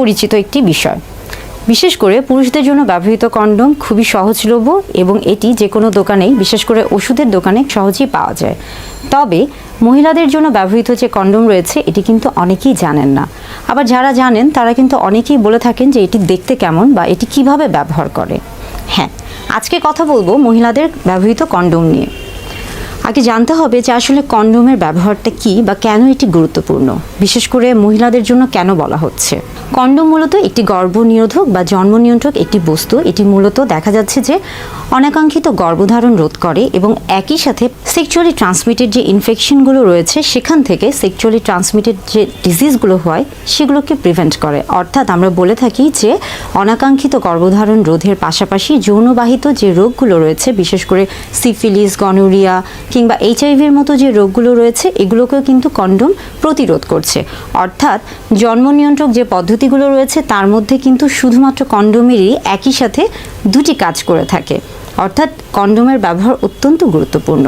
পরিচিত একটি বিষয়। বিশেষ করে পুরুষদের জন্য ব্যবহৃত কন্ডোম খুবই সহজলভ্য এবং এটি যে কোনো দোকানেই, বিশেষ করে ওষুধের দোকানে সহজেই পাওয়া যায়। তবে মহিলাদের জন্য ব্যবহৃত যে কন্ডোম রয়েছে এটি কিন্তু অনেকেই জানেন না। আবার যারা জানেন তারা কিন্তু অনেকেই বলে থাকেন যে এটি দেখতে কেমন বা এটি কিভাবে ব্যবহার করে। হ্যাঁ, আজকে কথা বলবো মহিলাদের ব্যবহৃত কন্ডোম নিয়ে। আগে জানতে হবে যে আসলে কন্ডোমের ব্যবহারটা কী বা কেন এটি গুরুত্বপূর্ণ, বিশেষ করে মহিলাদের জন্য কেন বলা হচ্ছে। কন্ডোম মূলত একটি গর্ভনিরোধক বা জন্ম নিয়ন্ত্রক একটি বস্তু। এটি মূলত দেখা যাচ্ছে যে অনাকাঙ্ক্ষিত গর্ভধারণ রোধ করে এবং একই সাথে সেক্সুয়ালি ট্রান্সমিটেড যে ইনফেকশনগুলো রয়েছে সেখান থেকে সেক্সুয়ালি ট্রান্সমিটেড যে ডিজিজগুলো হয় সেগুলোকে প্রিভেন্ট করে। অর্থাৎ আমরা বলে থাকি যে অনাকাঙ্ক্ষিত গর্ভধারণ রোধের পাশাপাশি যৌনবাহিত যে রোগগুলো রয়েছে, বিশেষ করে সিফিলিস, গনোরিয়া কিংবা এইচআইভির মতো যে রোগগুলো রয়েছে এগুলোকেও কিন্তু কন্ডোম প্রতিরোধ করছে। অর্থাৎ জন্ম নিয়ন্ত্রক যে পদ্ধতিগুলো রয়েছে তার মধ্যে কিন্তু শুধুমাত্র কন্ডোমেরই একই সাথে দুটি কাজ করে থাকে। অর্থাৎ কন্ডোমের ব্যবহার অত্যন্ত গুরুত্বপূর্ণ।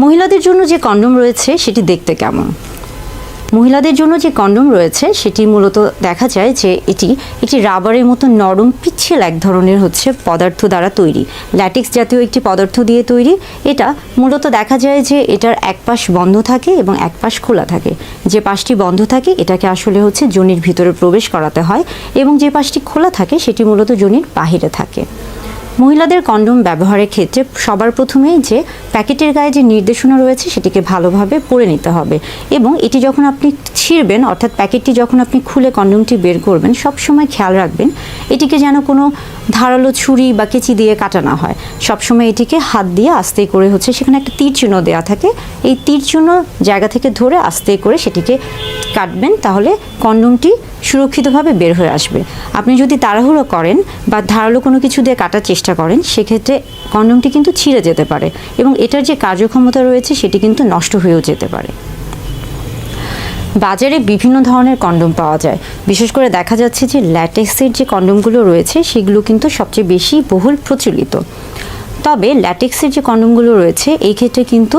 মহিলাদের জন্য যে কন্ডোম রয়েছে সেটি দেখতে কেমন? মহিলাদের জন্য যে কন্ডোম রয়েছে সেটি মূলত দেখা যায় যে এটি একটি রাবারের মতো নরম পিচ্ছিল এক ধরনের পদার্থ দ্বারা তৈরি, ল্যাটেক্স জাতীয় একটি পদার্থ দিয়ে তৈরি। এটা মূলত দেখা যায় যে এটার এক পাশ বন্ধ থাকে এবং এক পাশ খোলা থাকে। যে পাশটি বন্ধ থাকে এটাকে আসলে যোনির ভিতরে প্রবেশ করাতে হয় এবং যে পাশটি খোলা থাকে সেটি মূলত যোনির বাহিরে থাকে। মহিলাদের কন্ডোম ব্যবহারের ক্ষেত্রে সবার প্রথমেই যে প্যাকেটের গায়ে যে নির্দেশনা রয়েছে সেটিকে ভালোভাবে পড়ে নিতে হবে এবং এটি যখন আপনি ছিঁড়বেন, অর্থাৎ প্যাকেটটি যখন আপনি খুলে কন্ডোমটি বের করবেন, সবসময় খেয়াল রাখবেন এটিকে যেন কোনো ধারালো ছুরি বা কেচি দিয়ে কাটা না হয়। সবসময় এটিকে হাত দিয়ে আস্তে করে সেখানে একটা তীর চিহ্ন দেওয়া থাকে, এই তীর চিহ্ন জায়গা থেকে ধরে আস্তে করে সেটিকে কাটবেন, তাহলে কন্ডোমটি সুরক্ষিতভাবে বের হয়ে আসবে। আপনি যদি তাড়াহুড়ো করেন বা ধারালো কোনো কিছু দিয়ে কাটার চেষ্টা করেন সেক্ষেত্রে কন্ডোমটি কিন্তু ছিঁড়ে যেতে পারে এবং এটার যে কার্যক্ষমতা রয়েছে সেটি কিন্তু নষ্ট হয়েও যেতে পারে। বাজারে বিভিন্ন ধরনের কন্ডোম পাওয়া যায়। বিশেষ করে দেখা যাচ্ছে যে ল্যাটেক্সের যে কন্ডোমগুলো রয়েছে সেগুলো কিন্তু সবচেয়ে বেশি বহুল প্রচলিত। তবে ল্যাটেক্সের যে কন্ডোমগুলো রয়েছে এই ক্ষেত্রে কিন্তু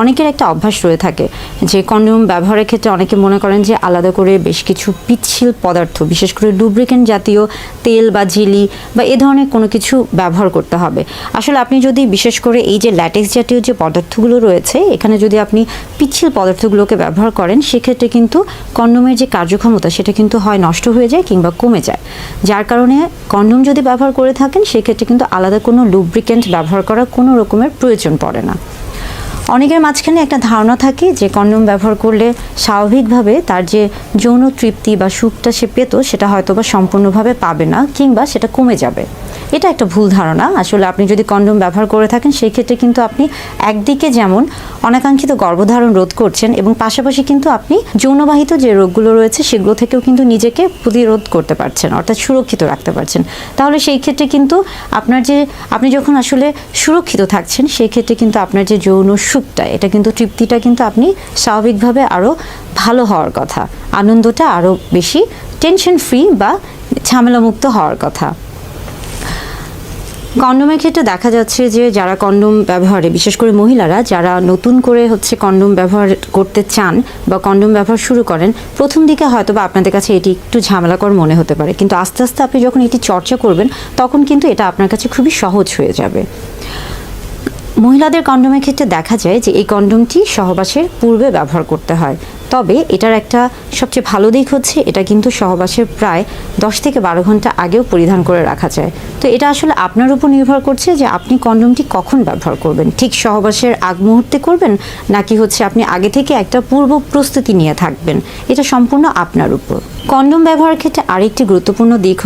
অনেকের একটা অভ্যাস রয়ে থাকে যে কন্ডোম ব্যবহারের ক্ষেত্রে অনেকে মনে করেন যে আলাদা করে বেশ কিছু পিচ্ছিল পদার্থ, বিশেষ করে লুব্রিকেন্ট জাতীয় তেল বা ঝিলি বা এ ধরনের কোনো কিছু ব্যবহার করতে হবে। আসলে আপনি যদি বিশেষ করে এই যে ল্যাটেক্স জাতীয় যে পদার্থগুলো রয়েছে এখানে যদি আপনি পিচ্ছিল পদার্থগুলোকে ব্যবহার করেন সেক্ষেত্রে কিন্তু কন্ডোমের যে কার্যক্ষমতা সেটা কিন্তু হয় নষ্ট হয়ে যায় কিংবা কমে যায়। যার কারণে কন্ডোম যদি ব্যবহার করে থাকেন সেক্ষেত্রে কিন্তু আলাদা কোনো লুব্রিকেন্ট ব্যবহার করার কোনো রকমের প্রয়োজন পড়ে না। অনেকের মাঝখানে একটা ধারণা থাকে যে কন্ডোম ব্যবহার করলে স্বাভাবিকভাবে তার যে যৌন তৃপ্তি বা সুখটা সে পেত সেটা হয়তো বা সম্পূর্ণভাবে পাবে না কিংবা সেটা কমে যাবে। এটা একটা ভুল ধারণা। আসলে আপনি যদি কন্ডোম ব্যবহার করে থাকেন সেই ক্ষেত্রে কিন্তু আপনি একদিকে যেমন অনাকাঙ্ক্ষিত গর্ভধারণ রোধ করছেন এবং পাশাপাশি কিন্তু আপনি যৌনবাহিত যে রোগগুলো রয়েছে সেগুলো থেকেও কিন্তু নিজেকে প্রতিরোধ করতে পারছেন, অর্থাৎ সুরক্ষিত রাখতে পারছেন। তাহলে সেই ক্ষেত্রে কিন্তু আপনি যখন আসলে সুরক্ষিত থাকছেন সেই ক্ষেত্রে কিন্তু আপনার যে যৌন সুখটা এটা কিন্তু তৃপ্তিটা কিন্তু আপনি স্বাভাবিকভাবে আরও ভালো হওয়ার কথা, আনন্দটা আরও বেশি টেনশন ফ্রি বা ঝামেলামুক্ত হওয়ার কথা। কন্ডোমের ক্ষেত্রে দেখা যাচ্ছে যে যারা কন্ডোম ব্যবহারে, বিশেষ করে মহিলারা যারা নতুন করে কন্ডোম ব্যবহার করতে চান বা কন্ডোম ব্যবহার শুরু করেন, প্রথম দিকে হয়তো বা আপনাদের কাছে এটি একটু ঝামেলাকর মনে হতে পারে, কিন্তু আস্তে আস্তে আপনি যখন এটি চর্চা করবেন তখন কিন্তু এটা আপনার কাছে খুবই সহজ হয়ে যাবে। মহিলাদের কন্ডোমের ক্ষেত্রে দেখা যায় যে এই কন্ডোমটি সহবাসের পূর্বে ব্যবহার করতে হয়। তবে এটার একটা সবচেয়ে ভালো দিক এটা কিন্তু সহবাসের প্রায় 10 থেকে 12 ঘন্টা আগেও পরিধান করে রাখা যায়। তো এটা আসলে আপনার উপর নির্ভর করছে যে আপনি কন্ডোমটি কখন ব্যবহার করবেন, ঠিক সহবাসের আগ মুহূর্তে করবেন নাকি আপনি আগে থেকে একটা পূর্ব প্রস্তুতি নিয়ে থাকবেন, এটা সম্পূর্ণ আপনার উপর। কন্ডোম ব্যবহারের ক্ষেত্রে আরেকটি গুরুত্বপূর্ণ দিক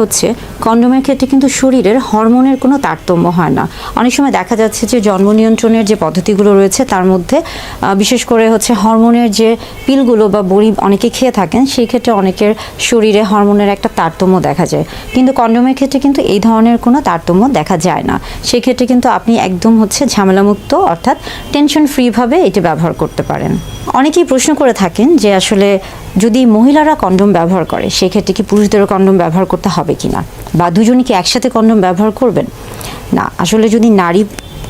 কন্ডোমের ক্ষেত্রে কিন্তু শরীরের হরমোনের কোনো তারতম্য হয় না। অনেক সময় দেখা যাচ্ছে যে জন্ম নিয়ন্ত্রণের যে পদ্ধতিগুলো রয়েছে তার মধ্যে বিশেষ করে হরমোনের যে পিলগুলো বা বড়ি অনেকে খেয়ে থাকেন, সেই ক্ষেত্রে অনেকের শরীরে হরমোনের একটা তারতম্য দেখা যায়, কিন্তু কন্ডোমের ক্ষেত্রে কিন্তু এই ধরনের কোনো তারতম্য দেখা যায় না। সেই ক্ষেত্রে কিন্তু আপনি একদম ঝামেলামুক্ত অর্থাৎ টেনশন ফ্রিভাবে এটি ব্যবহার করতে পারেন। অনেকেই প্রশ্ন করে থাকেন যে আসলে যদি মহিলারা কন্ডোম ব্যবহার করে সেক্ষেত্রে কি পুরুষদেরও কন্ডোম ব্যবহার করতে হবে কিনা, বা দুজনই কি একসাথে কন্ডোম ব্যবহার করবেন? না, আসলে যদি নারী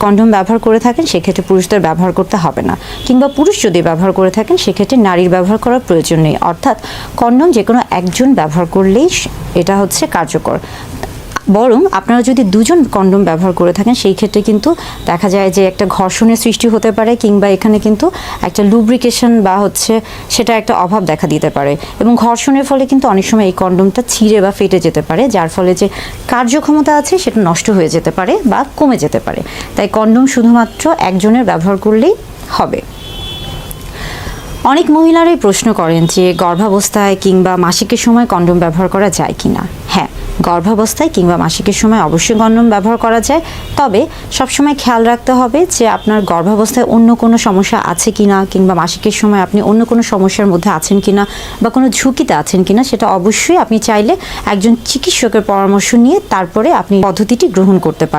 কন্ডোম ব্যবহার করে থাকেন সেক্ষেত্রে পুরুষদের ব্যবহার করতে হবে না, কিংবা পুরুষ যদি ব্যবহার করে থাকেন সেক্ষেত্রে নারীর ব্যবহার করার প্রয়োজন নেই। অর্থাৎ কন্ডোম যে কোনো একজন ব্যবহার করলেই এটা হচ্ছে কার্যকর। বরং আপনারা যদি দুজন কন্ডোম ব্যবহার করে থাকেন সেই ক্ষেত্রে কিন্তু দেখা যায় যে একটা ঘর্ষণের সৃষ্টি হতে পারে, কিংবা এখানে কিন্তু একটা লুব্রিকেশন বা হচ্ছে সেটা একটা অভাব দেখা দিতে পারে, এবং ঘর্ষণের ফলে কিন্তু অনেক সময় এই কন্ডোমটা ছিঁড়ে বা ফেটে যেতে পারে, যার ফলে যে কার্যক্ষমতা আছে সেটা নষ্ট হয়ে যেতে পারে বা কমে যেতে পারে। তাই কন্ডোম শুধুমাত্র একজনের ব্যবহার করলেই হবে। অনেক মহিলারাই প্রশ্ন করেন যে গর্ভাবস্থায় কিংবা মাসিকের সময় কন্ডোম ব্যবহার করা যায় কিনা। হ্যাঁ, গর্ভাবস্থায় কিংবা মাসিকের সময় অবশ্যই কন্ডোম ব্যবহার করা যায়, তবে সবসময় খেয়াল রাখতে হবে যে আপনার গর্ভাবস্থায় অন্য কোনো সমস্যা আছে কিনা, কিংবা মাসিকের সময় আপনি অন্য কোনো সমস্যার মধ্যে আছেন কিনা বা কোনো ঝুঁকিতে আছেন কিনা, সেটা অবশ্যই আপনি চাইলে একজন চিকিৎসকের পরামর্শ নিয়ে তারপরে আপনি পদ্ধতিটি গ্রহণ করতে পারেন।